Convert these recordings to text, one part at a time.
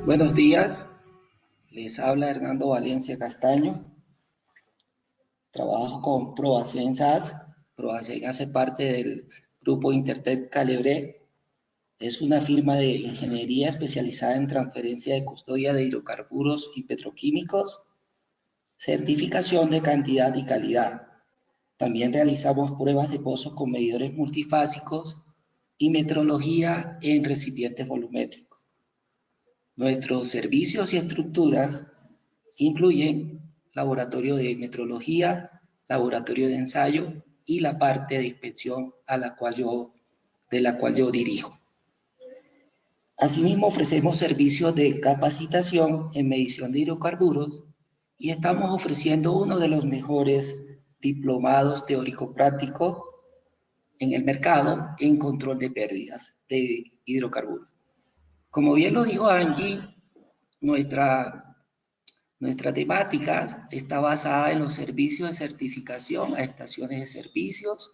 Buenos días, les habla Hernando Valencia Castaño. Trabajo con Proacen SAS. Proacen hace parte del grupo Intertech Calebré. Es una firma de ingeniería especializada en transferencia de custodia de hidrocarburos y petroquímicos, certificación de cantidad y calidad. También realizamos pruebas de pozos con medidores multifásicos y metrología en recipientes volumétricos. Nuestros servicios y estructuras incluyen laboratorio de metrología, laboratorio de ensayo y la parte de inspección de la cual yo dirijo. Asimismo, ofrecemos servicios de capacitación en medición de hidrocarburos y estamos ofreciendo uno de los mejores diplomados teórico-prácticos en el mercado en control de pérdidas de hidrocarburos. Como bien lo dijo Angie, nuestra temática está basada en los servicios de certificación a estaciones de servicios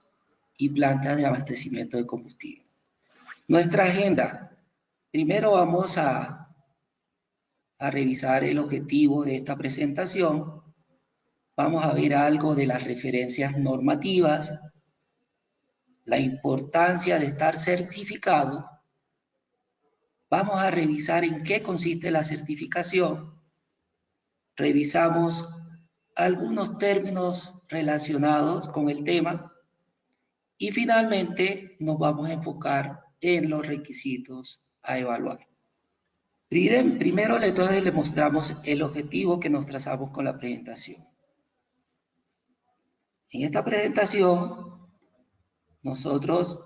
y plantas de abastecimiento de combustible. Nuestra agenda. Primero vamos a revisar el objetivo de esta presentación. Vamos a ver algo de las referencias normativas, la importancia de estar certificado. Vamos a revisar en qué consiste la certificación. Revisamos algunos términos relacionados con el tema y finalmente nos vamos a enfocar en los requisitos a evaluar. Primero entonces le mostramos el objetivo que nos trazamos con la presentación. En esta presentación nosotros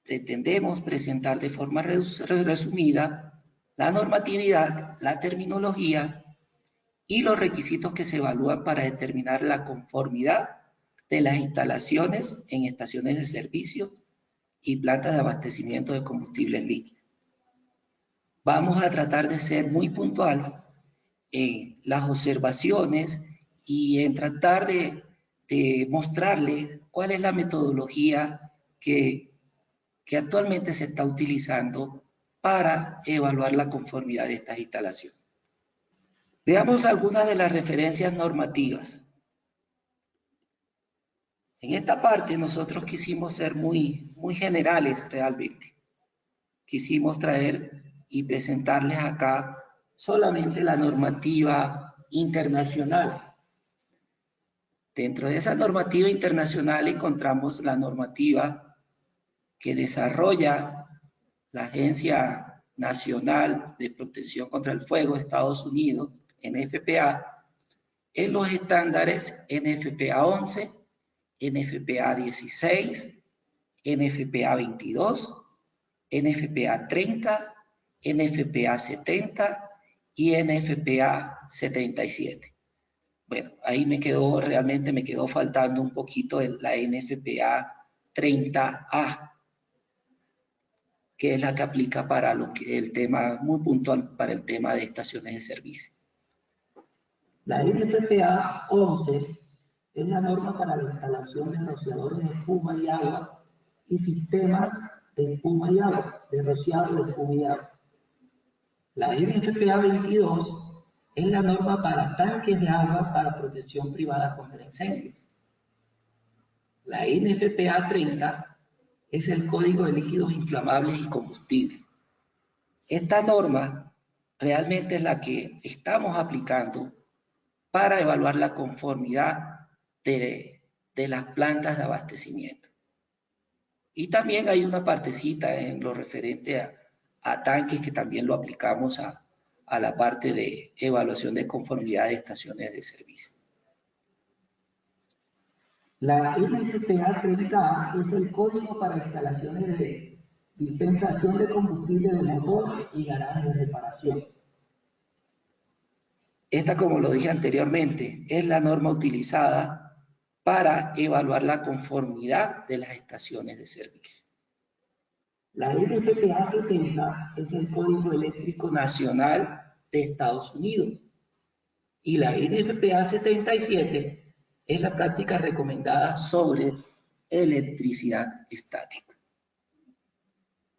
pretendemos presentar de forma resumida la normatividad, la terminología y los requisitos que se evalúan para determinar la conformidad de las instalaciones en estaciones de servicios y plantas de abastecimiento de combustibles líquidos. Vamos a tratar de ser muy puntual en las observaciones y en tratar de mostrarle cuál es la metodología que actualmente se está utilizando para evaluar la conformidad de estas instalaciones. Veamos algunas de las referencias normativas. En esta parte nosotros quisimos ser muy generales realmente. Quisimos traer y presentarles acá solamente la normativa internacional. Dentro de esa normativa internacional encontramos la normativa que desarrolla la Agencia Nacional de Protección contra el Fuego de Estados Unidos, NFPA, en los estándares NFPA 11, NFPA 16, NFPA 22, NFPA 30, NFPA 70 y NFPA 77. Bueno, ahí realmente me quedó faltando un poquito la NFPA 30A, que es la que aplica para el tema, muy puntual para el tema de estaciones de servicio. La NFPA 11 es la norma para la instalación de rociadores de espuma y agua y sistemas de espuma y agua, de rociado de espuma y agua. La NFPA 22 es la norma para tanques de agua para protección privada contra incendios. La NFPA 30 es el Código de Líquidos Inflamables y Combustibles. Esta norma realmente es la que estamos aplicando para evaluar la conformidad de las plantas de abastecimiento. Y también hay una partecita en lo referente a tanques que también lo aplicamos a la parte de evaluación de conformidad de estaciones de servicio. La NFPA 30A es el código para instalaciones de dispensación de combustible de motor y garajes de reparación. Esta, como lo dije anteriormente, es la norma utilizada para evaluar la conformidad de las estaciones de servicio. La NFPA 70 es el Código Eléctrico Nacional de Estados Unidos y la NFPA 77 es la práctica recomendada sobre electricidad estática.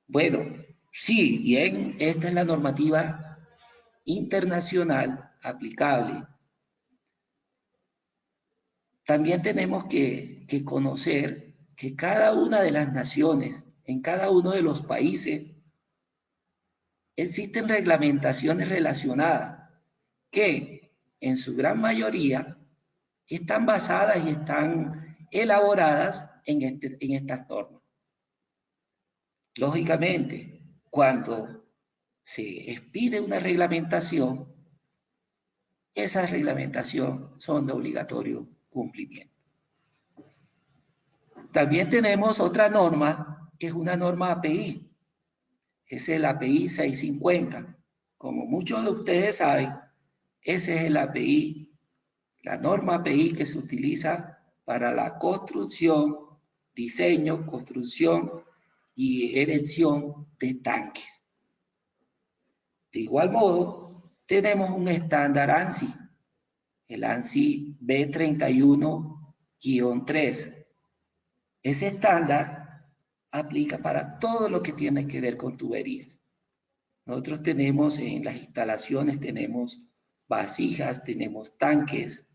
Bueno, sí, bien, esta es la normativa internacional aplicable. También tenemos que conocer que cada una de las naciones, en cada uno de los países, existen reglamentaciones relacionadas que en su gran mayoría están basadas y están elaboradas en estas normas. Lógicamente, cuando se expide una reglamentación, esas reglamentaciones son de obligatorio cumplimiento. También tenemos otra norma, que es una norma API. Es el API 650. Como muchos de ustedes saben, ese es el API, la norma API que se utiliza para la construcción, diseño, construcción y erección de tanques. De igual modo, tenemos un estándar ANSI, el ANSI B31-3. Ese estándar aplica para todo lo que tiene que ver con tuberías. Nosotros tenemos en las instalaciones, tenemos vasijas, tenemos tanques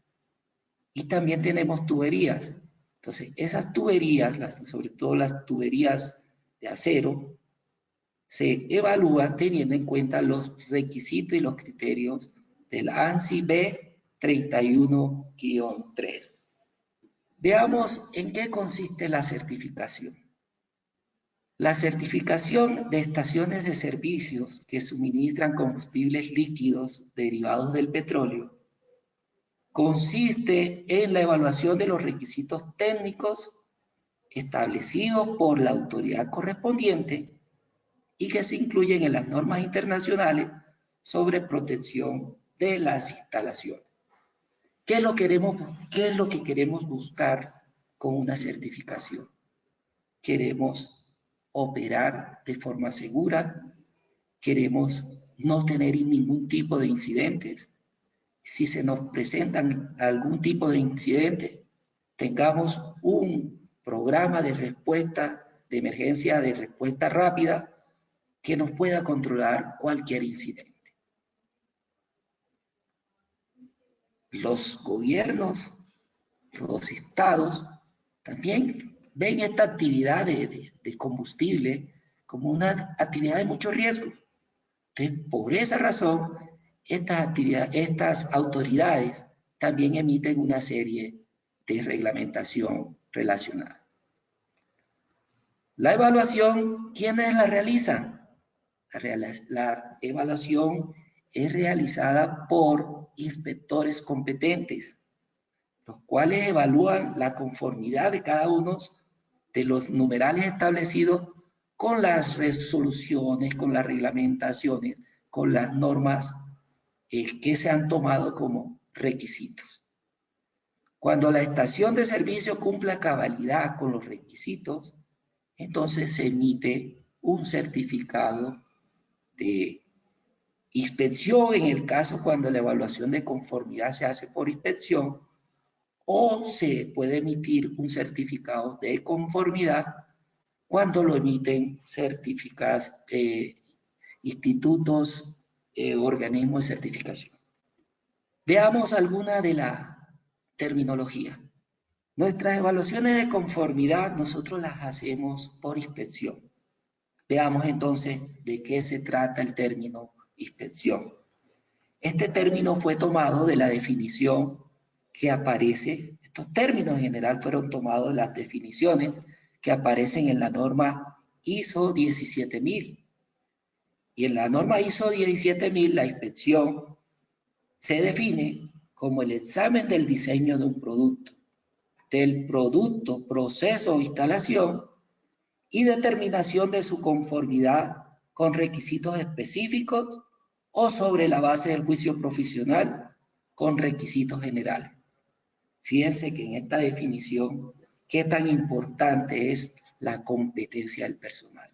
y también tenemos tuberías. Entonces, esas tuberías, sobre todo las tuberías de acero, se evalúan teniendo en cuenta los requisitos y los criterios del ANSI B31-3. Veamos en qué consiste la certificación. La certificación de estaciones de servicios que suministran combustibles líquidos derivados del petróleo consiste en la evaluación de los requisitos técnicos establecidos por la autoridad correspondiente y que se incluyen en las normas internacionales sobre protección de las instalaciones. ¿Qué es lo que queremos buscar con una certificación? Queremos operar de forma segura, queremos no tener ningún tipo de incidentes. Si se nos presentan algún tipo de incidente, tengamos un programa de respuesta de emergencia, de respuesta rápida, que nos pueda controlar cualquier incidente. Los gobiernos, los estados, también ven esta actividad de combustible como una actividad de mucho riesgo. Entonces, por esa razón, estas autoridades también emiten una serie de reglamentación relacionada. La evaluación, ¿quiénes la realizan? La evaluación es realizada por inspectores competentes, los cuales evalúan la conformidad de cada uno de los numerales establecidos con las resoluciones, con las reglamentaciones, con las normas que se han tomado como requisitos. Cuando la estación de servicio cumple a cabalidad con los requisitos, entonces se emite un certificado de inspección en el caso cuando la evaluación de conformidad se hace por inspección, o se puede emitir un certificado de conformidad cuando lo emiten certificados, institutos, organismos de certificación. Veamos alguna de la terminología. Nuestras evaluaciones de conformidad nosotros las hacemos por inspección. Veamos entonces de qué se trata el término inspección. Este término fue tomado de la definición que aparece, estos términos en general fueron tomados de las definiciones que aparecen en la norma ISO 17000. Y en la norma ISO 17000 la inspección se define como el examen del diseño de un producto, del producto, proceso o instalación y determinación de su conformidad con requisitos específicos o sobre la base del juicio profesional con requisitos generales. Fíjense que en esta definición, qué tan importante es la competencia del personal.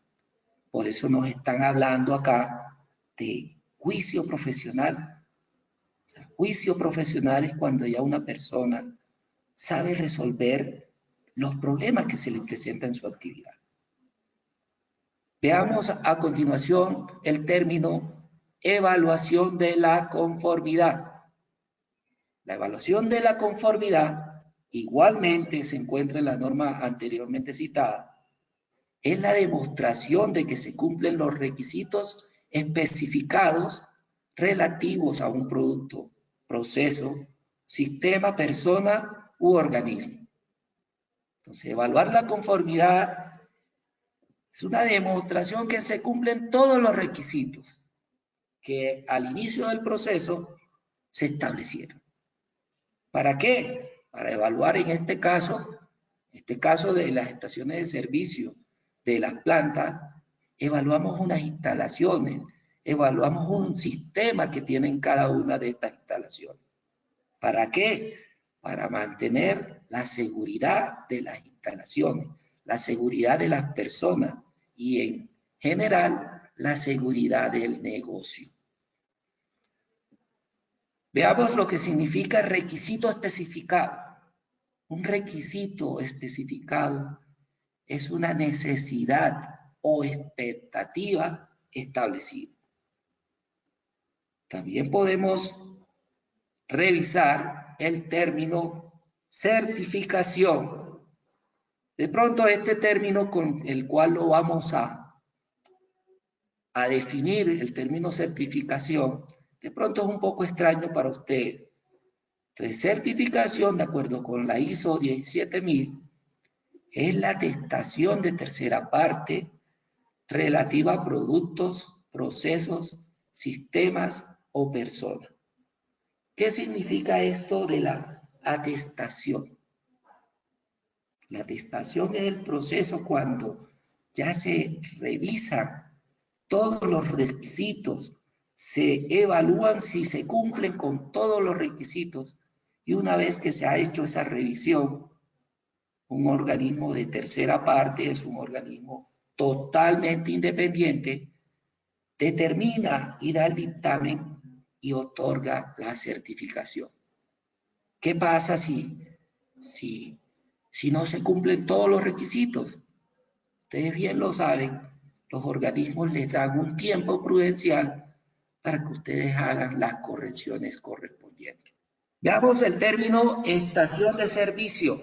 Por eso nos están hablando acá de juicio profesional. O sea, juicio profesional es cuando ya una persona sabe resolver los problemas que se le presentan en su actividad. Veamos a continuación el término evaluación de la conformidad. La evaluación de la conformidad igualmente se encuentra en la norma anteriormente citada. Es la demostración de que se cumplen los requisitos especificados relativos a un producto, proceso, sistema, persona u organismo. Entonces, evaluar la conformidad es una demostración que se cumplen todos los requisitos que al inicio del proceso se establecieron. ¿Para qué? Para evaluar en este caso de las estaciones de servicio de las plantas, evaluamos unas instalaciones, evaluamos un sistema que tienen cada una de estas instalaciones. ¿Para qué? Para mantener la seguridad de las instalaciones, la seguridad de las personas y en general la seguridad del negocio. Veamos lo que significa requisito especificado. Un requisito especificado es una necesidad o expectativa establecida. También podemos revisar el término certificación. De pronto este término con el cual lo vamos a definir, el término certificación, de pronto es un poco extraño para ustedes. Entonces, certificación, de acuerdo con la ISO 17000, es la atestación de tercera parte relativa a productos, procesos, sistemas o personas. ¿Qué significa esto de la atestación? La atestación es el proceso cuando ya se revisan todos los requisitos, se evalúan si se cumplen con todos los requisitos y una vez que se ha hecho esa revisión, un organismo de tercera parte es un organismo totalmente independiente, determina y da el dictamen y otorga la certificación. ¿Qué pasa si no se cumplen todos los requisitos? Ustedes bien lo saben, los organismos les dan un tiempo prudencial para que ustedes hagan las correcciones correspondientes. Veamos el término estación de servicio.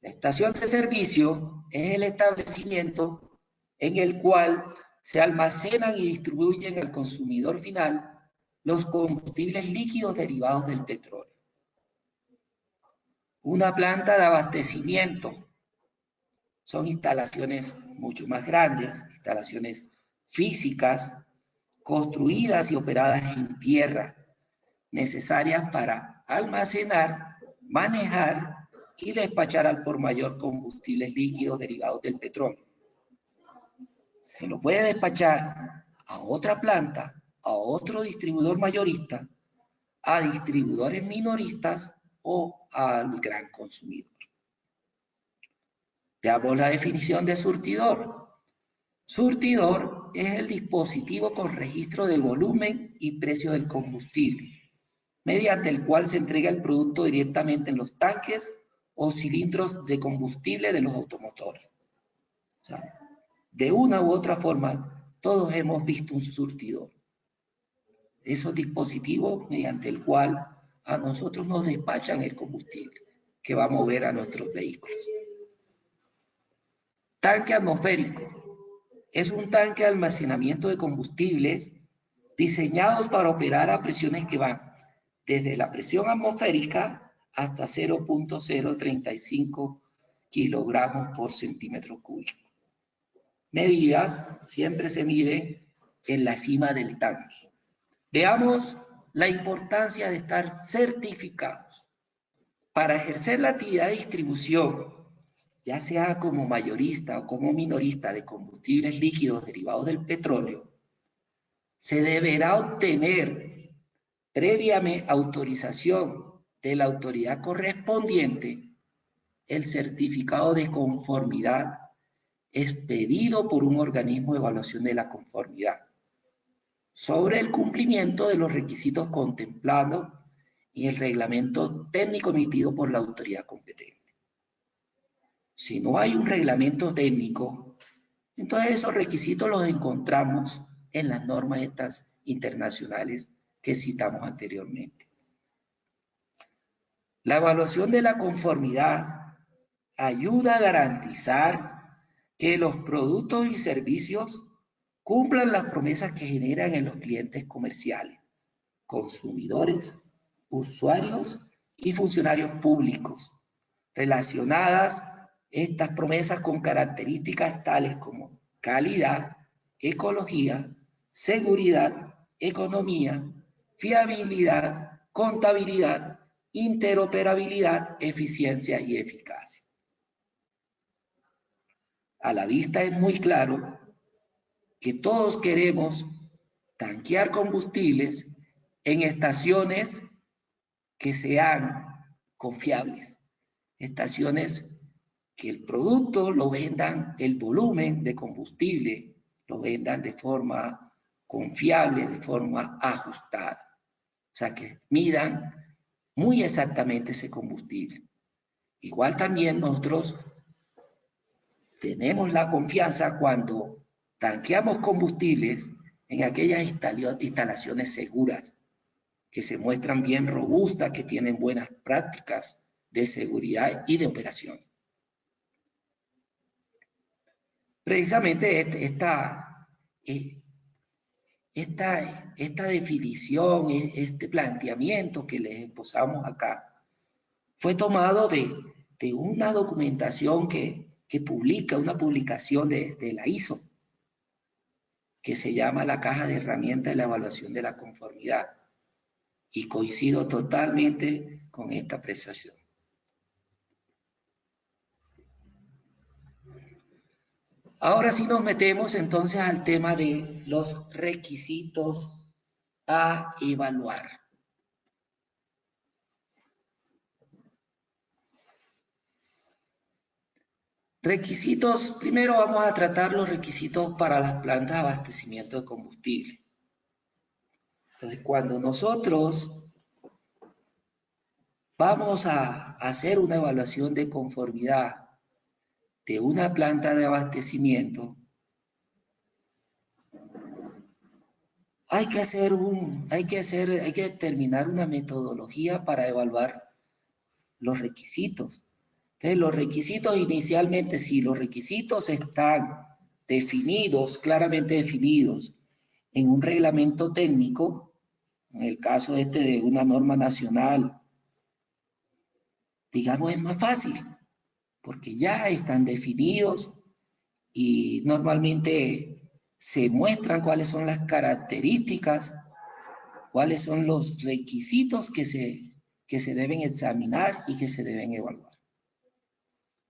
La estación de servicio es el establecimiento en el cual se almacenan y distribuyen al consumidor final los combustibles líquidos derivados del petróleo. Una planta de abastecimiento son instalaciones mucho más grandes, instalaciones físicas, construidas y operadas en tierra, necesarias para almacenar, manejar y despachar al por mayor combustibles líquidos derivados del petróleo. Se lo puede despachar a otra planta, a otro distribuidor mayorista, a distribuidores minoristas o al gran consumidor. Veamos la definición de surtidor. Surtidor es el dispositivo con registro de volumen y precio del combustible, mediante el cual se entrega el producto directamente en los tanques o cilindros de combustible de los automotores. O sea, de una u otra forma, todos hemos visto un surtidor. Esos dispositivos mediante el cual a nosotros nos despachan el combustible que va a mover a nuestros vehículos. Tanque atmosférico. Es un tanque de almacenamiento de combustibles diseñados para operar a presiones que van desde la presión atmosférica hasta 0.035 kilogramos por centímetro cúbico. Medidas siempre se miden en la cima del tanque. Veamos la importancia de estar certificados. Para ejercer la actividad de distribución, ya sea como mayorista o como minorista de combustibles líquidos derivados del petróleo, se deberá obtener previamente autorización de la autoridad correspondiente el certificado de conformidad expedido por un organismo de evaluación de la conformidad sobre el cumplimiento de los requisitos contemplados y el reglamento técnico emitido por la autoridad competente. Si no hay un reglamento técnico, entonces esos requisitos los encontramos en las normas estas internacionales que citamos anteriormente. La evaluación de la conformidad ayuda a garantizar que los productos y servicios cumplan las promesas que generan en los clientes comerciales, consumidores, usuarios y funcionarios públicos, relacionadas estas promesas con características tales como calidad, ecología, seguridad, economía, fiabilidad, contabilidad, interoperabilidad, eficiencia y eficacia. A la vista es muy claro que todos queremos tanquear combustibles en estaciones que sean confiables, estaciones que el producto lo vendan, el volumen de combustible lo vendan de forma confiable, de forma ajustada. O sea, que midan muy exactamente ese combustible. Igual también nosotros tenemos la confianza cuando tanqueamos combustibles en aquellas instalaciones seguras, que se muestran bien robustas, que tienen buenas prácticas de seguridad y de operación. Precisamente esta definición, este planteamiento que les esbozamos acá, fue tomado de una documentación que publica, una publicación de la ISO, que se llama la Caja de Herramientas de la Evaluación de la Conformidad. Y coincido totalmente con esta apreciación. Ahora sí nos metemos entonces al tema de los requisitos a evaluar. Requisitos, primero vamos a tratar los requisitos para las plantas de abastecimiento de combustible. Entonces, cuando nosotros vamos a hacer una evaluación de conformidad de una planta de abastecimiento, hay que determinar una metodología para evaluar los requisitos. Entonces, los requisitos inicialmente, si los requisitos están definidos, claramente definidos, en un reglamento técnico, en el caso de una norma nacional, digamos, es más fácil, porque ya están definidos y normalmente se muestran cuáles son las características, cuáles son los requisitos que se deben examinar y que se deben evaluar.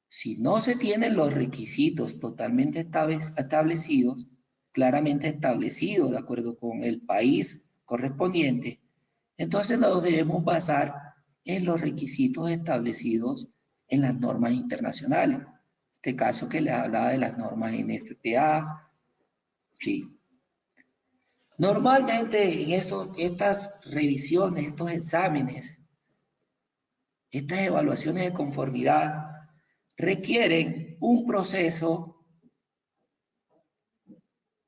Si no se tienen los requisitos totalmente establecidos, claramente establecidos de acuerdo con el país correspondiente, entonces nos debemos basar en los requisitos establecidos en las normas internacionales. En este caso que les hablaba de las normas NFPA, sí. Normalmente en estas revisiones, estos exámenes, estas evaluaciones de conformidad requieren un proceso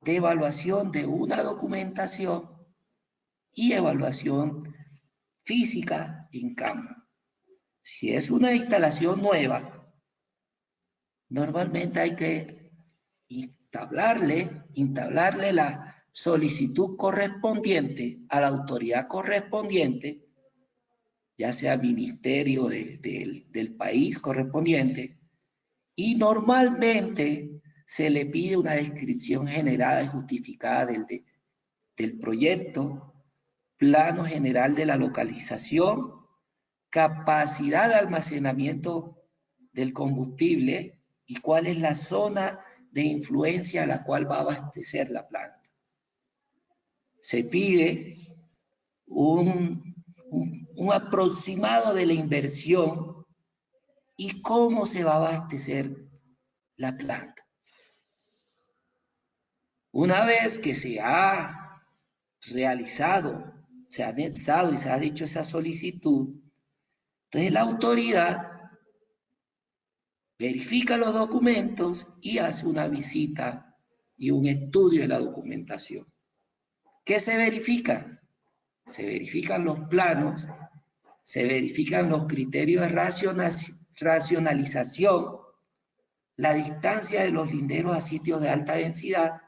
de evaluación de una documentación y evaluación física en campo. Si es una instalación nueva, normalmente hay que entablarle la solicitud correspondiente a la autoridad correspondiente, ya sea ministerio del país correspondiente, y normalmente se le pide una descripción generada y justificada del proyecto, plano general de la localización, capacidad de almacenamiento del combustible y cuál es la zona de influencia a la cual va a abastecer la planta. Se pide un aproximado de la inversión y cómo se va a abastecer la planta. Una vez que se ha realizado, se ha anexado y se ha hecho esa solicitud, entonces la autoridad verifica los documentos y hace una visita y un estudio de la documentación. ¿Qué se verifica? Se verifican los planos, se verifican los criterios de racionalización, la distancia de los linderos a sitios de alta densidad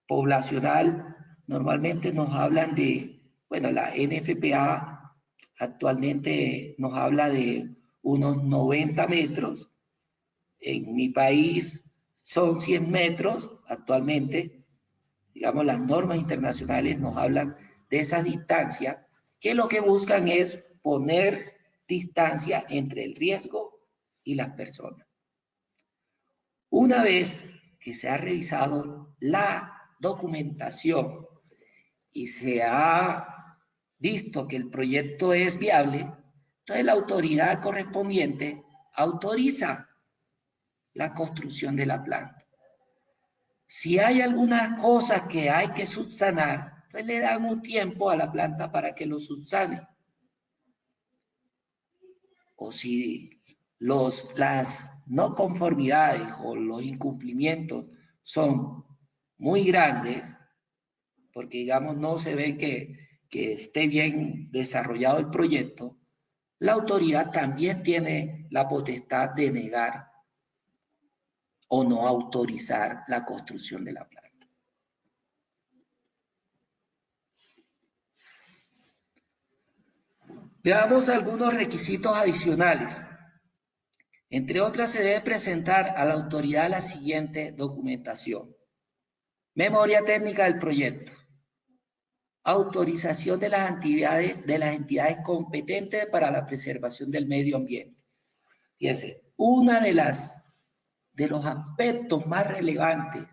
poblacional. Normalmente nos hablan de, bueno, la NFPA actualmente nos habla de unos 90 metros. En mi país son 100 metros actualmente. Digamos, las normas internacionales nos hablan de esa distancia, que lo que buscan es poner distancia entre el riesgo y las personas. Una vez que se ha revisado la documentación y se ha visto que el proyecto es viable, entonces la autoridad correspondiente autoriza la construcción de la planta. Si hay algunas cosas que hay que subsanar, pues le dan un tiempo a la planta para que lo subsane. O si las no conformidades o los incumplimientos son muy grandes, porque digamos no se ve que esté bien desarrollado el proyecto, la autoridad también tiene la potestad de negar o no autorizar la construcción de la planta. Veamos algunos requisitos adicionales. Entre otras, se debe presentar a la autoridad la siguiente documentación: memoria técnica del proyecto, autorización de las entidades competentes para la preservación del medio ambiente. Fíjense, uno de los aspectos más relevantes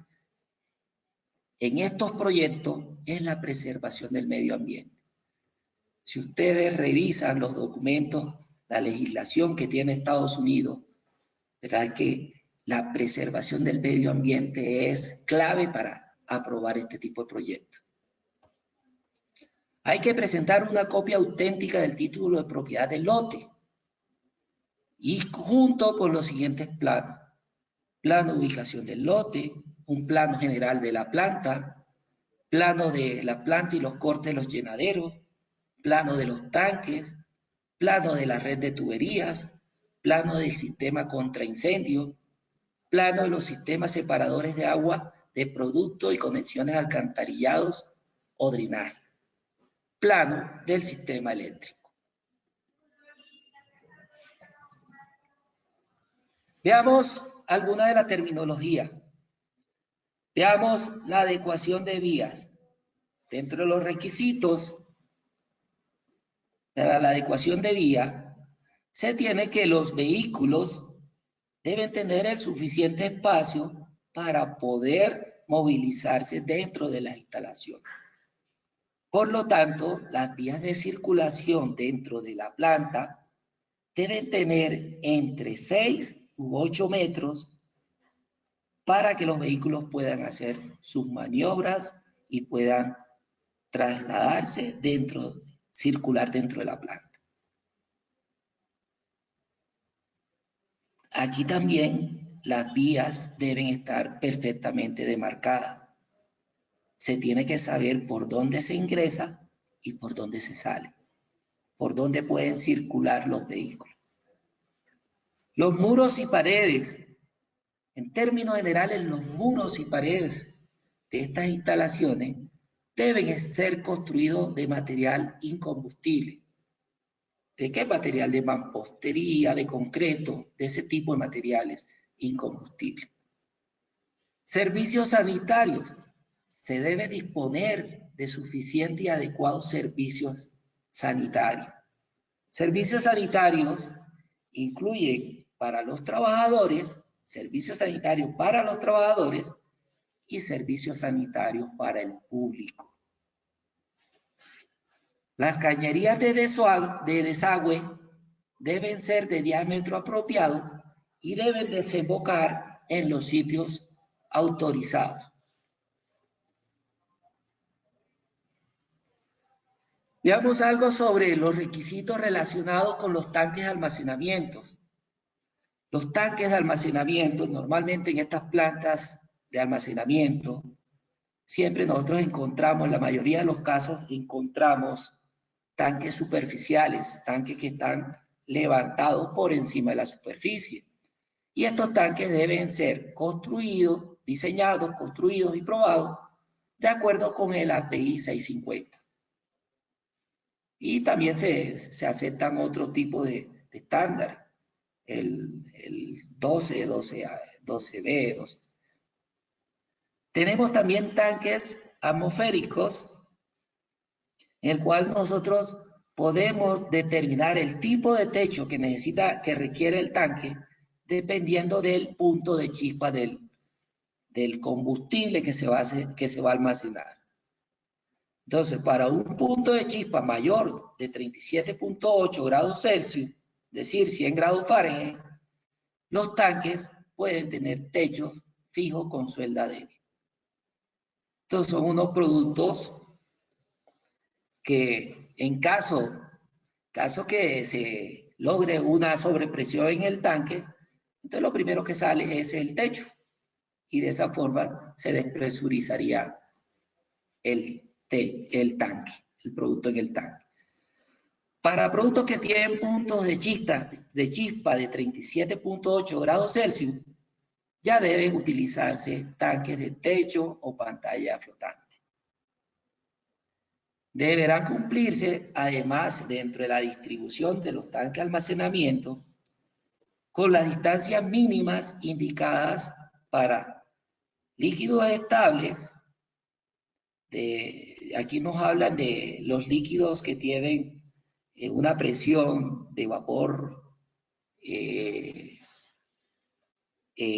en estos proyectos es la preservación del medio ambiente. Si ustedes revisan los documentos, la legislación que tiene Estados Unidos, verán que la preservación del medio ambiente es clave para aprobar este tipo de proyectos. Hay que presentar una copia auténtica del título de propiedad del lote y junto con los siguientes planos: plano de ubicación del lote, un plano general de la planta, plano de la planta y los cortes de los llenaderos, plano de los tanques, plano de la red de tuberías, plano del sistema contra incendio, plano de los sistemas separadores de agua de producto y conexiones alcantarillados o drenaje, plano del sistema eléctrico. Veamos alguna de la terminología. Veamos la adecuación de vías. Dentro de los requisitos para la adecuación de vía, se tiene que los vehículos deben tener el suficiente espacio para poder movilizarse dentro de las instalaciones. Por lo tanto, las vías de circulación dentro de la planta deben tener entre 6 u 8 metros para que los vehículos puedan hacer sus maniobras y puedan trasladarse circular dentro de la planta. Aquí también las vías deben estar perfectamente demarcadas. Se tiene que saber por dónde se ingresa y por dónde se sale, por dónde pueden circular los vehículos. Los muros y paredes. En términos generales, los muros y paredes de estas instalaciones deben ser construidos de material incombustible. ¿De qué material? De mampostería, de concreto, de ese tipo de materiales incombustibles. Servicios sanitarios. Se debe disponer de suficientes y adecuados servicios sanitarios. Servicios sanitarios incluyen para los trabajadores, servicios sanitarios para los trabajadores y servicios sanitarios para el público. Las cañerías de desagüe deben ser de diámetro apropiado y deben desembocar en los sitios autorizados. Veamos algo sobre los requisitos relacionados con los tanques de almacenamiento. Los tanques de almacenamiento, normalmente en estas plantas de almacenamiento, siempre nosotros encontramos, en la mayoría de los casos, encontramos tanques superficiales, tanques que están levantados por encima de la superficie. Y estos tanques deben ser construidos, diseñados, construidos y probados de acuerdo con el API 650. Y también se aceptan otro tipo de estándar, el 12, 12B, 12. Tenemos también tanques atmosféricos, en el cual nosotros podemos determinar el tipo de techo que requiere el tanque, dependiendo del punto de chispa del combustible que se va a almacenar. Entonces, para un punto de chispa mayor de 37.8 grados Celsius, es decir, 100 grados Fahrenheit, los tanques pueden tener techos fijos con suelda débil. Estos son unos productos que en caso que se logre una sobrepresión en el tanque, entonces lo primero que sale es el techo y de esa forma se despresurizaría el tanque, el producto en el tanque. Para productos que tienen puntos de chispa de 37.8 grados Celsius, ya deben utilizarse tanques de techo o pantalla flotante. Deberán cumplirse, además, dentro de la distribución de los tanques de almacenamiento, con las distancias mínimas indicadas para líquidos estables. Aquí nos hablan de los líquidos que tienen una presión de vapor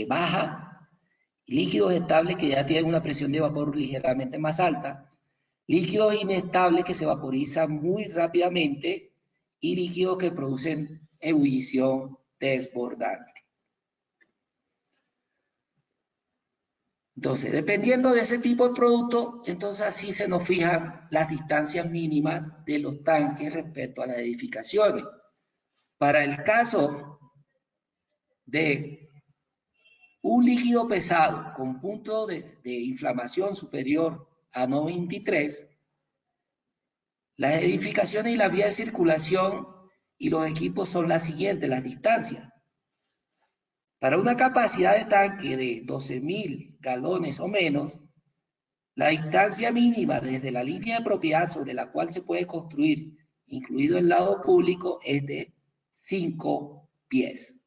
baja, líquidos estables que ya tienen una presión de vapor ligeramente más alta, líquidos inestables que se vaporizan muy rápidamente y líquidos que producen ebullición desbordante. Entonces, dependiendo de ese tipo de producto, entonces así se nos fijan las distancias mínimas de los tanques respecto a las edificaciones. Para el caso de un líquido pesado con punto de inflamación superior a 93, las edificaciones y las vías de circulación y los equipos son las siguientes, las distancias. Para una capacidad de tanque de 12.000 galones o menos, la distancia mínima desde la línea de propiedad sobre la cual se puede construir, incluido el lado público, es de 5 pies.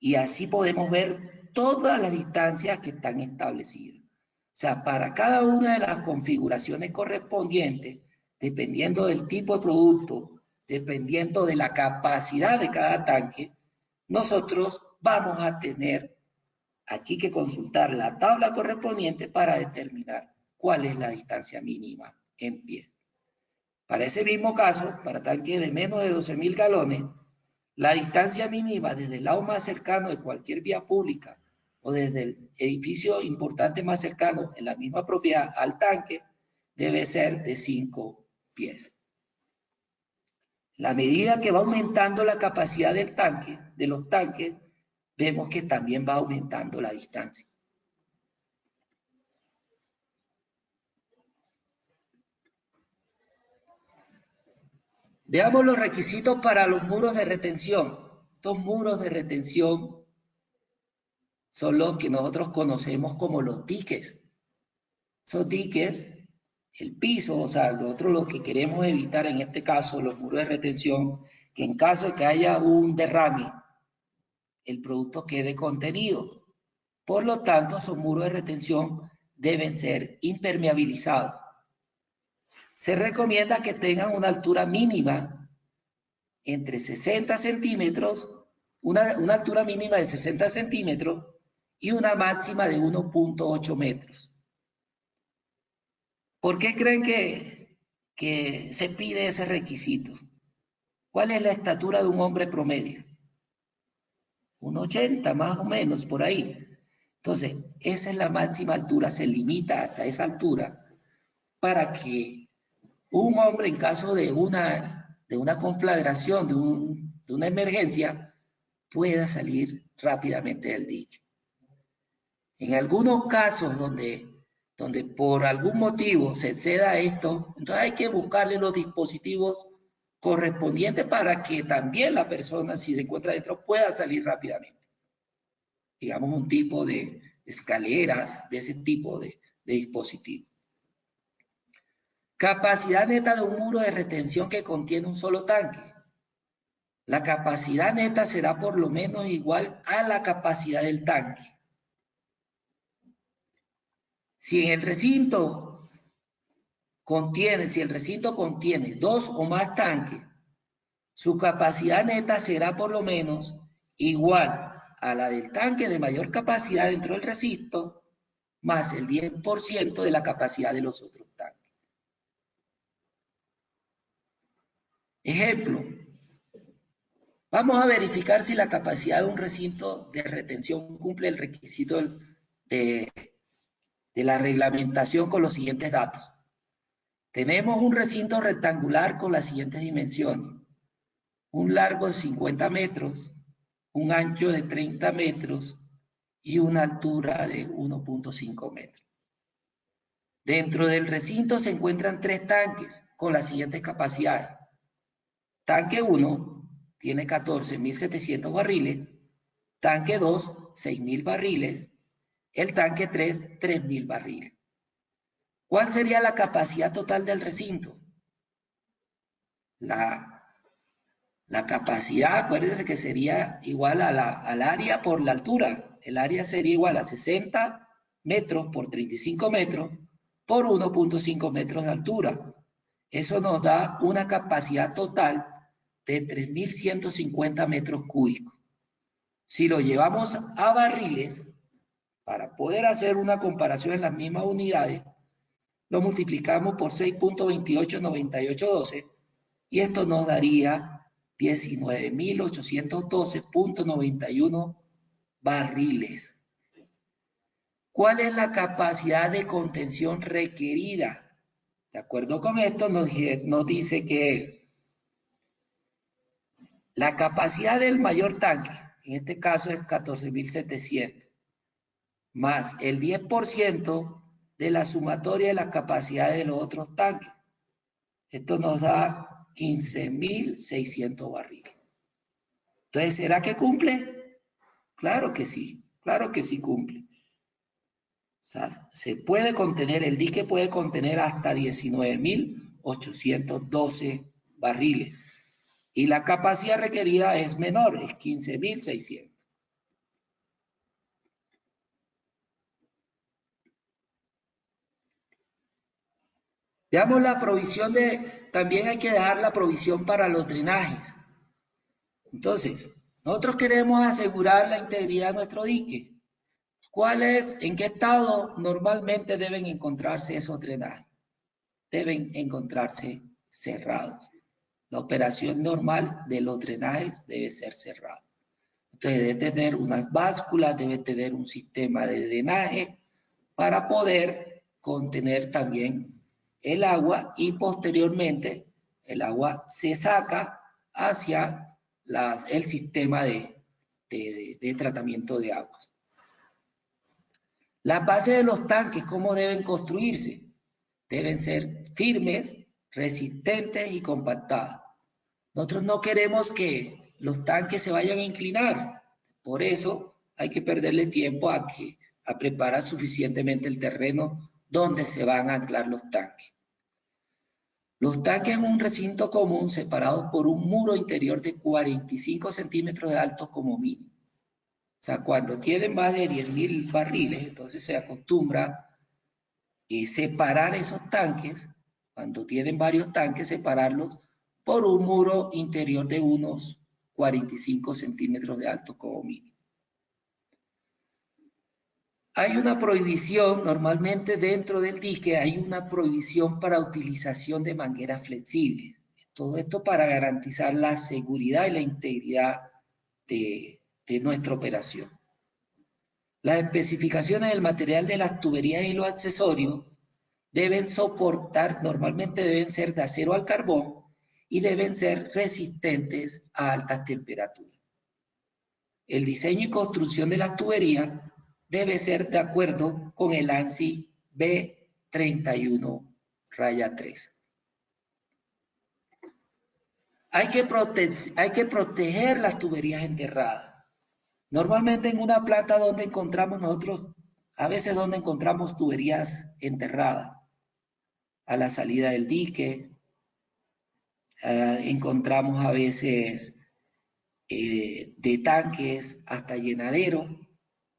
Y así podemos ver todas las distancias que están establecidas. O sea, para cada una de las configuraciones correspondientes, dependiendo del tipo de producto, dependiendo de la capacidad de cada tanque, nosotros vamos a tener aquí que consultar la tabla correspondiente para determinar cuál es la distancia mínima en pies. Para ese mismo caso, para tanques de menos de 12.000 galones, la distancia mínima desde el lado más cercano de cualquier vía pública o desde el edificio importante más cercano en la misma propiedad al tanque debe ser de 5 pies. La medida que va aumentando la capacidad del tanque, de los tanques, vemos que también va aumentando la distancia. Veamos los requisitos para los muros de retención. Estos muros de retención son los que nosotros conocemos como los diques. Esos diques, el piso, o sea, nosotros lo que queremos evitar en este caso, los muros de retención, que en caso de que haya un derrame, el producto quede contenido. Por lo tanto, esos muros de retención deben ser impermeabilizados. Se recomienda que tengan una altura mínima entre 60 centímetros, una altura mínima de 60 centímetros y una máxima de 1.8 metros. ¿Por qué creen que se pide ese requisito? ¿Cuál es la estatura de un hombre promedio? 1.80 más o menos, por ahí. Entonces, esa es la máxima altura, se limita hasta esa altura para que un hombre en caso de una conflagración, de una emergencia, pueda salir rápidamente del dique. En algunos casos donde por algún motivo se exceda esto, entonces hay que buscarle los dispositivos correspondientes para que también la persona, si se encuentra dentro, pueda salir rápidamente. Digamos un tipo de escaleras, de ese tipo de dispositivo. Capacidad neta de un muro de retención que contiene un solo tanque. La capacidad neta será por lo menos igual a la capacidad del tanque. Si el recinto contiene 2 o más tanques, su capacidad neta será por lo menos igual a la del tanque de mayor capacidad dentro del recinto, más el 10% de la capacidad de los otros tanques. Ejemplo, vamos a verificar si la capacidad de un recinto de retención cumple el requisito de la reglamentación con los siguientes datos. Tenemos un recinto rectangular con las siguientes dimensiones. Un largo de 50 metros, un ancho de 30 metros y una altura de 1.5 metros. Dentro del recinto se encuentran 3 tanques con las siguientes capacidades. Tanque 1 tiene 14.700 barriles, tanque 2, 6.000 barriles, el tanque 3, 3.000 barriles. ¿Cuál sería la capacidad total del recinto? La capacidad, acuérdense que sería igual al área por la altura. El área sería igual a 60 metros por 35 metros por 1.5 metros de altura. Eso nos da una capacidad total de 3.150 metros cúbicos. Si lo llevamos a barriles, para poder hacer una comparación en las mismas unidades, lo multiplicamos por 6.289812 y esto nos daría 19.812.91 barriles. ¿Cuál es la capacidad de contención requerida? De acuerdo con esto nos dice que es la capacidad del mayor tanque, en este caso es 14.700, más el 10% de la sumatoria de las capacidades de los otros tanques. Esto nos da 15.600 barriles. Entonces, ¿será que cumple? Claro que sí cumple. O sea, se puede contener, el dique puede contener hasta 19.812 barriles. Y la capacidad requerida es menor, es 15.600. Veamos la provisión también hay que dejar la provisión para los drenajes. Entonces, nosotros queremos asegurar la integridad de nuestro dique. ¿En qué estado normalmente deben encontrarse esos drenajes? Deben encontrarse cerrados. La operación normal de los drenajes debe ser cerrada. Entonces debe tener unas básculas, debe tener un sistema de drenaje para poder contener también el agua y posteriormente el agua se saca hacia el sistema de tratamiento de aguas. Las bases de los tanques, ¿cómo deben construirse? Deben ser firmes, resistentes y compactadas. Nosotros no queremos que los tanques se vayan a inclinar. Por eso hay que perderle tiempo a preparar suficientemente el terreno donde se van a anclar los tanques. Los tanques en un recinto común separados por un muro interior de 45 centímetros de alto como mínimo. O sea, cuando tienen más de 10.000 barriles, entonces se acostumbra separar esos tanques, cuando tienen varios tanques, separarlos por un muro interior de unos 45 centímetros de alto como mínimo. Hay una prohibición, normalmente dentro del dique hay una prohibición para utilización de mangueras flexibles. Todo esto para garantizar la seguridad y la integridad de nuestra operación. Las especificaciones del material de las tuberías y los accesorios deben soportar, normalmente deben ser de acero al carbón y deben ser resistentes a altas temperaturas. El diseño y construcción de las tuberías debe ser de acuerdo con el ANSI B31-3. Hay que proteger las tuberías enterradas. Normalmente en una planta donde encontramos nosotros, a veces donde encontramos tuberías enterradas, a la salida del dique, encontramos a veces de tanques hasta llenadero,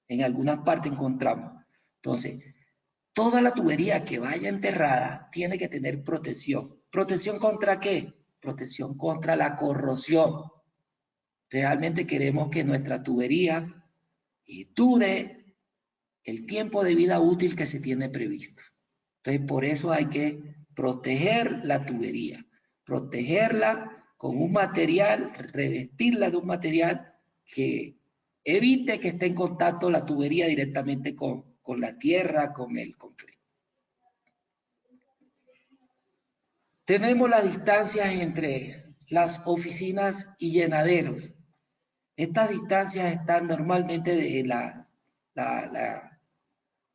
en algunas partes encontramos. Entonces, toda la tubería que vaya enterrada tiene que tener protección. ¿Protección contra qué? Protección contra la corrosión. Realmente queremos que nuestra tubería dure el tiempo de vida útil que se tiene previsto. Entonces, por eso hay que proteger la tubería, protegerla con un material, revestirla de un material que evite que esté en contacto la tubería directamente con la tierra, con el concreto. Tenemos las distancias entre las oficinas y llenaderos. Estas distancias están normalmente de la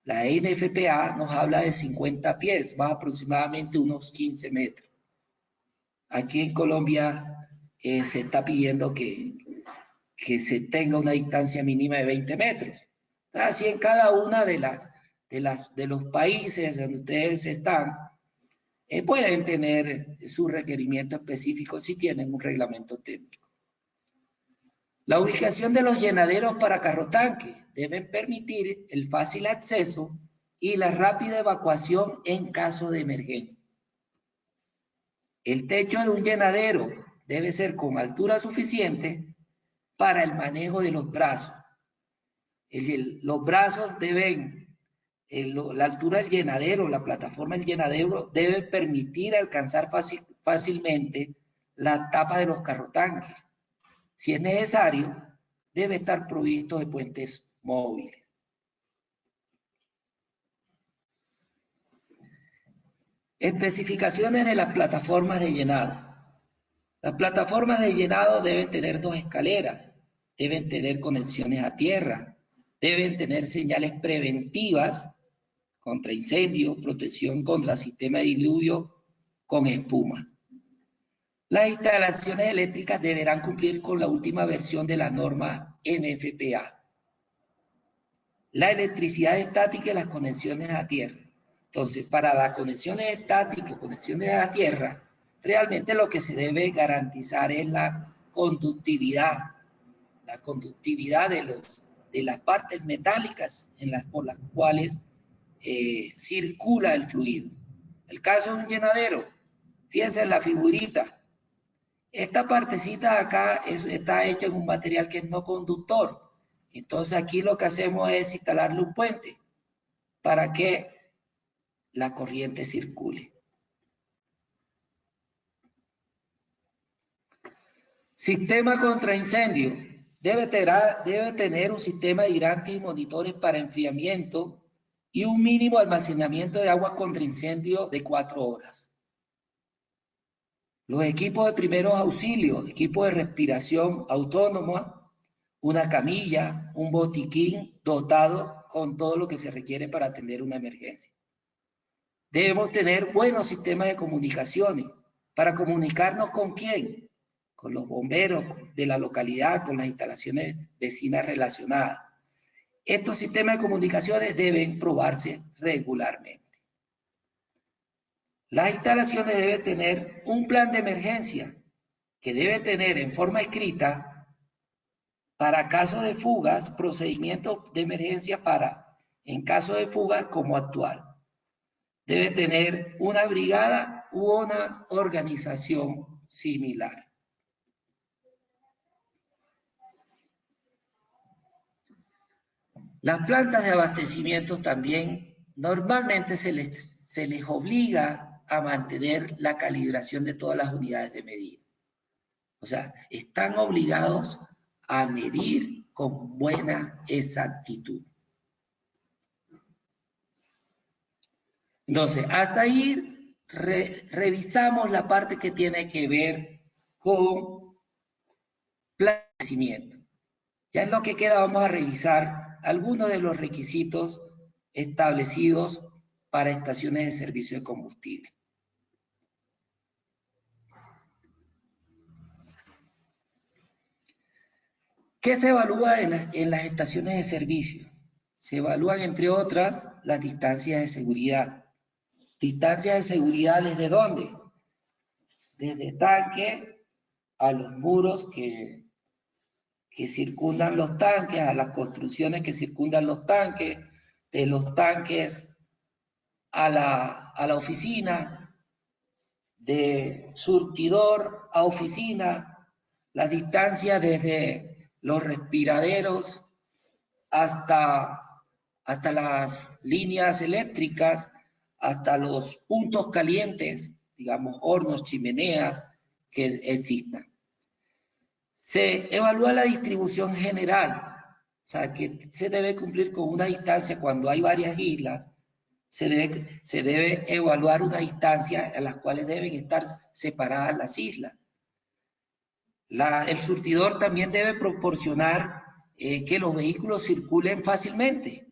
NFPA nos habla de 50 pies, más aproximadamente unos 15 metros. Aquí en Colombia se está pidiendo que se tenga una distancia mínima de 20 metros. Así en cada una de los países donde ustedes están, pueden tener su requerimiento específico si tienen un reglamento técnico. La ubicación de los llenaderos para carrotanque deben permitir el fácil acceso y la rápida evacuación en caso de emergencia. El techo de un llenadero debe ser con altura suficiente para el manejo de los brazos. Los brazos deben, la altura del llenadero, la plataforma del llenadero debe permitir alcanzar fácilmente la tapa de los carrotanques. Si es necesario, debe estar provisto de puentes móviles. Especificaciones de las plataformas de llenado. Las plataformas de llenado deben tener 2 escaleras, deben tener conexiones a tierra, deben tener señales preventivas contra incendio, protección contra sistema de diluvio con espuma. Las instalaciones eléctricas deberán cumplir con la última versión de la norma NFPA. La electricidad estática y las conexiones a tierra. Entonces, para las conexiones estáticas, conexiones a tierra, realmente lo que se debe garantizar es la conductividad de las partes metálicas por las cuales circula el fluido. El caso de un llenadero, fíjense en la figurita. Esta partecita de acá está hecha en un material que es no conductor. Entonces aquí lo que hacemos es instalarle un puente para que la corriente circule. Sistema contra incendio. Debe tener un sistema de hidrantes y monitores para enfriamiento y un mínimo almacenamiento de agua contra incendio de 4 horas. Los equipos de primeros auxilios, equipos de respiración autónoma, una camilla, un botiquín dotado con todo lo que se requiere para atender una emergencia. Debemos tener buenos sistemas de comunicaciones para comunicarnos con quién, con los bomberos de la localidad, con las instalaciones vecinas relacionadas. Estos sistemas de comunicaciones deben probarse regularmente. Las instalaciones deben tener un plan de emergencia que debe tener en forma escrita para casos de fugas, procedimientos de emergencia para, en caso de fugas, cómo actuar. Debe tener una brigada u una organización similar. Las plantas de abastecimiento también normalmente se les obliga a mantener la calibración de todas las unidades de medida. O sea, están obligados a medir con buena exactitud. Entonces, hasta ahí revisamos la parte que tiene que ver con planeamiento. Ya en lo que queda vamos a revisar algunos de los requisitos establecidos para estaciones de servicio de combustible. ¿Qué se evalúa en las estaciones de servicio? Se evalúan, entre otras, las distancias de seguridad. ¿Distancias de seguridad desde dónde? Desde tanque a los muros que circundan los tanques, a las construcciones que circundan los tanques, de los tanques a la oficina, de surtidor a oficina, la distancia desde los respiraderos hasta las líneas eléctricas, hasta los puntos calientes, digamos hornos, chimeneas que existan. Se evalúa la distribución general, o sea, que se debe cumplir con una distancia cuando hay varias islas, se debe evaluar una distancia a las cuales deben estar separadas las islas. El surtidor también debe proporcionar que los vehículos circulen fácilmente.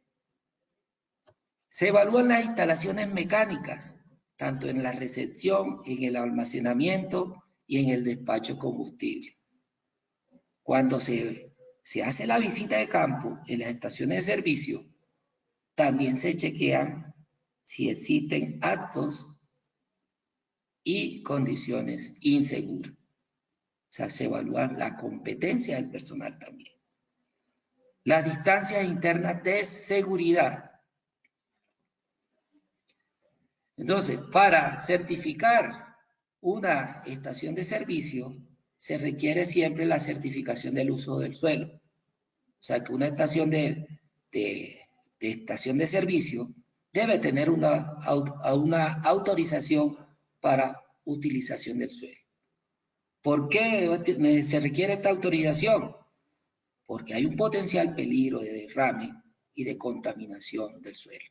Se evalúan las instalaciones mecánicas, tanto en la recepción, en el almacenamiento y en el despacho de combustible. Cuando se hace la visita de campo en las estaciones de servicio, también se chequean si existen actos y condiciones inseguras. O sea, se evalúa la competencia del personal también. Las distancias internas de seguridad. Entonces, para certificar una estación de servicio, se requiere siempre la certificación del uso del suelo. O sea, que una estación de estación de servicio debe tener una autorización para utilización del suelo. ¿Por qué se requiere esta autorización? Porque hay un potencial peligro de derrame y de contaminación del suelo.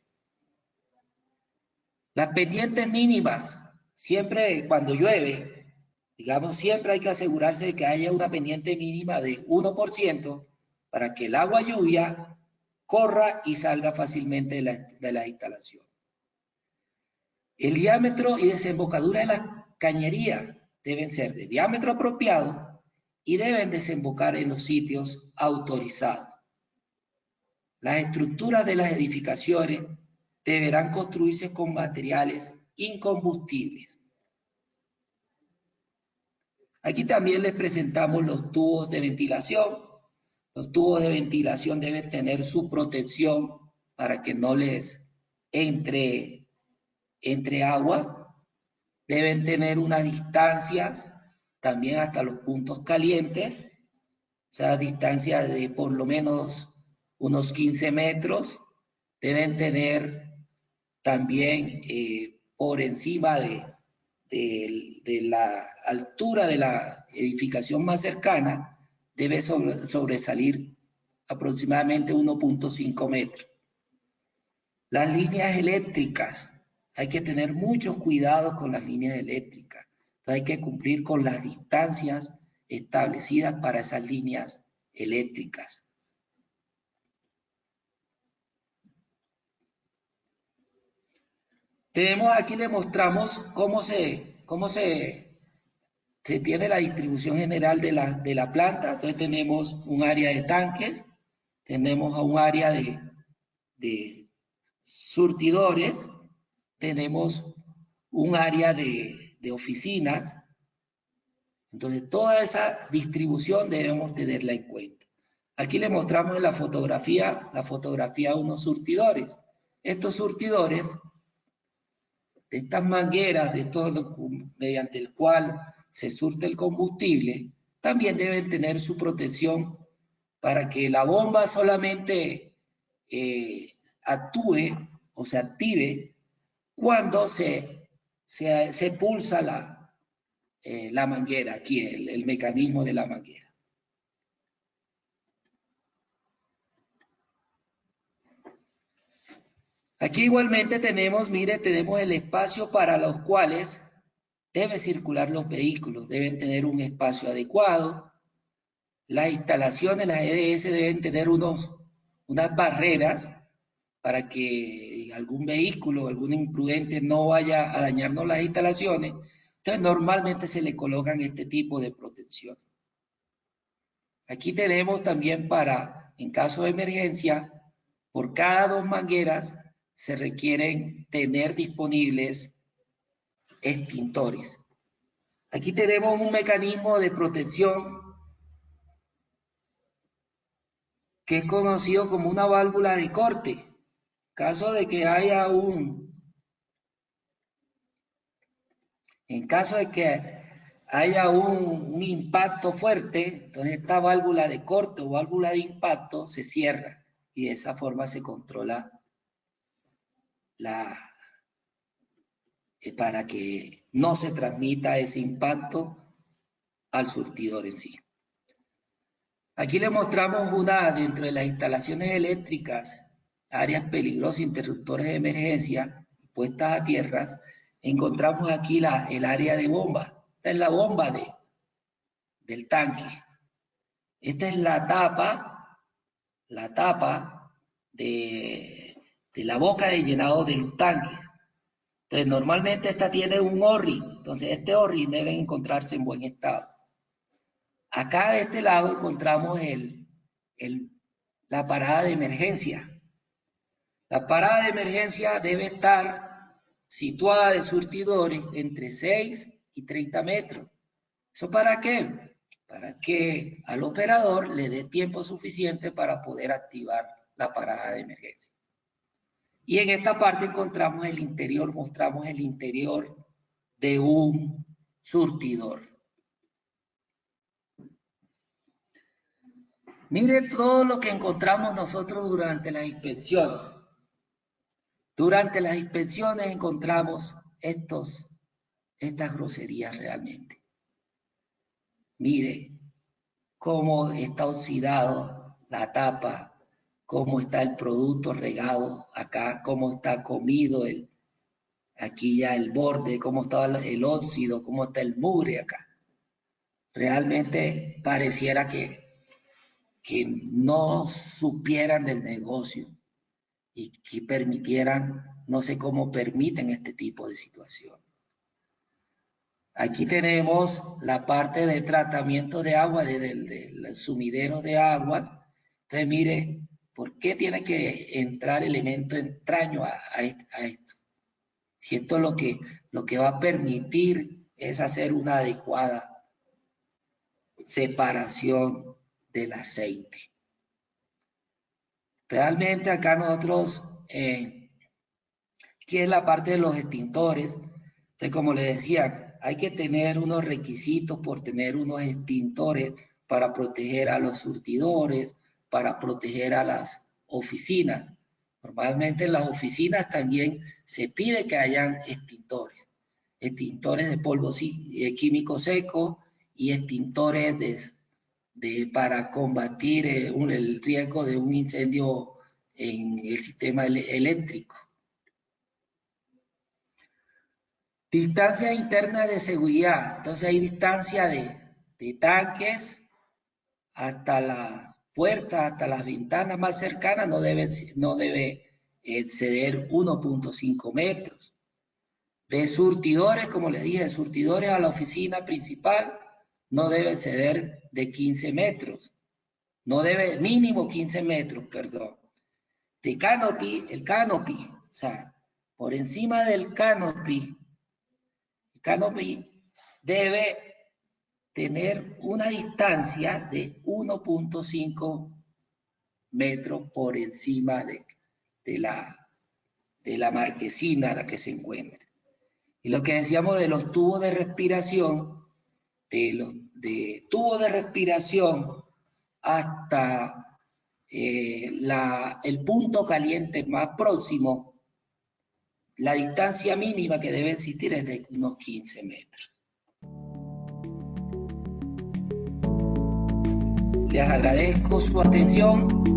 Las pendientes mínimas, siempre cuando llueve, digamos, siempre hay que asegurarse de que haya una pendiente mínima de 1% para que el agua lluvia corra y salga fácilmente de la instalación. El diámetro y desembocadura de la cañería deben ser de diámetro apropiado y deben desembocar en los sitios autorizados. Las estructuras de las edificaciones deberán construirse con materiales incombustibles. Aquí también les presentamos los tubos de ventilación. Los tubos de ventilación deben tener su protección para que no les entre agua. Deben tener unas distancias también hasta los puntos calientes, o sea, distancias de por lo menos unos 15 metros. Deben tener también por encima de la altura de la edificación más cercana, debe sobresalir aproximadamente 1.5 metros. Las líneas eléctricas, hay que tener mucho cuidado con las líneas eléctricas. Entonces hay que cumplir con las distancias establecidas para esas líneas eléctricas. Aquí le mostramos cómo se tiene la distribución general de la planta. Entonces tenemos un área de tanques, tenemos un área de surtidores, tenemos un área de oficinas. Entonces toda esa distribución debemos tenerla en cuenta. Aquí le mostramos en la fotografía de unos surtidores. Estos surtidores, estas mangueras, mediante el cual se surte el combustible, también deben tener su protección para que la bomba solamente actúe o se active cuando se pulsa la manguera, aquí el mecanismo de la manguera. Aquí igualmente tenemos, mire, tenemos el espacio para los cuales deben circular los vehículos. Deben tener un espacio adecuado. Las instalaciones, las EDS deben tener unas barreras para que algún vehículo, algún imprudente no vaya a dañarnos las instalaciones. Entonces, normalmente se le colocan este tipo de protección. Aquí tenemos también para, en caso de emergencia, por cada 2 mangueras se requieren tener disponibles extintores. Aquí tenemos un mecanismo de protección que es conocido como una válvula de corte. En caso de que haya un impacto fuerte, entonces esta válvula de corte o válvula de impacto se cierra y de esa forma se controla para que no se transmita ese impacto al surtidor en sí. Aquí le mostramos dentro de las instalaciones eléctricas, áreas peligrosas, interruptores de emergencia, puestas a tierras. Encontramos aquí el área de bomba. Esta es la bomba del tanque. Esta es la tapa de la boca de llenado de los tanques. Entonces, normalmente esta tiene un O-ring. Entonces, este O-ring debe encontrarse en buen estado. Acá de este lado encontramos la parada de emergencia. La parada de emergencia debe estar situada de surtidores entre 6 y 30 metros. ¿Eso para qué? Para que al operador le dé tiempo suficiente para poder activar la parada de emergencia. Y en esta parte encontramos el interior, mostramos el interior de un surtidor. Mire todo lo que encontramos nosotros durante las inspecciones. Durante las inspecciones encontramos estas groserías realmente. Mire cómo está oxidado la tapa, cómo está el producto regado acá, cómo está comido aquí ya el borde, cómo está el óxido, cómo está el mugre acá. Realmente pareciera que no supieran del negocio y que permitieran, no sé cómo permiten este tipo de situación. Aquí tenemos la parte de tratamiento de agua, del sumidero de agua. Entonces, mire, ¿por qué tiene que entrar elemento extraño a esto? Si esto lo que va a permitir es hacer una adecuada separación del aceite. Realmente acá nosotros, aquí es la parte de los extintores. Entonces, como les decía, hay que tener unos requisitos por tener unos extintores para proteger a los surtidores, para proteger a las oficinas. Normalmente en las oficinas también se pide que hayan extintores de polvo químico seco y extintores para combatir el riesgo de un incendio en el sistema eléctrico. Distancia interna de seguridad. Entonces hay distancia de tanques hasta la puerta, hasta las ventanas más cercanas, no debe exceder 1.5 metros. De surtidores, como les dije, de surtidores a la oficina principal, no debe exceder de 15 metros. No debe, mínimo 15 metros, perdón. De canopy, el canopy, o sea, por encima del canopy, el canopy debe tener una distancia de 1.5 metros por encima de la marquesina a la que se encuentra. Y lo que decíamos de los tubos de respiración, de tubos de respiración hasta el punto caliente más próximo, la distancia mínima que debe existir es de unos 15 metros. Les agradezco su atención.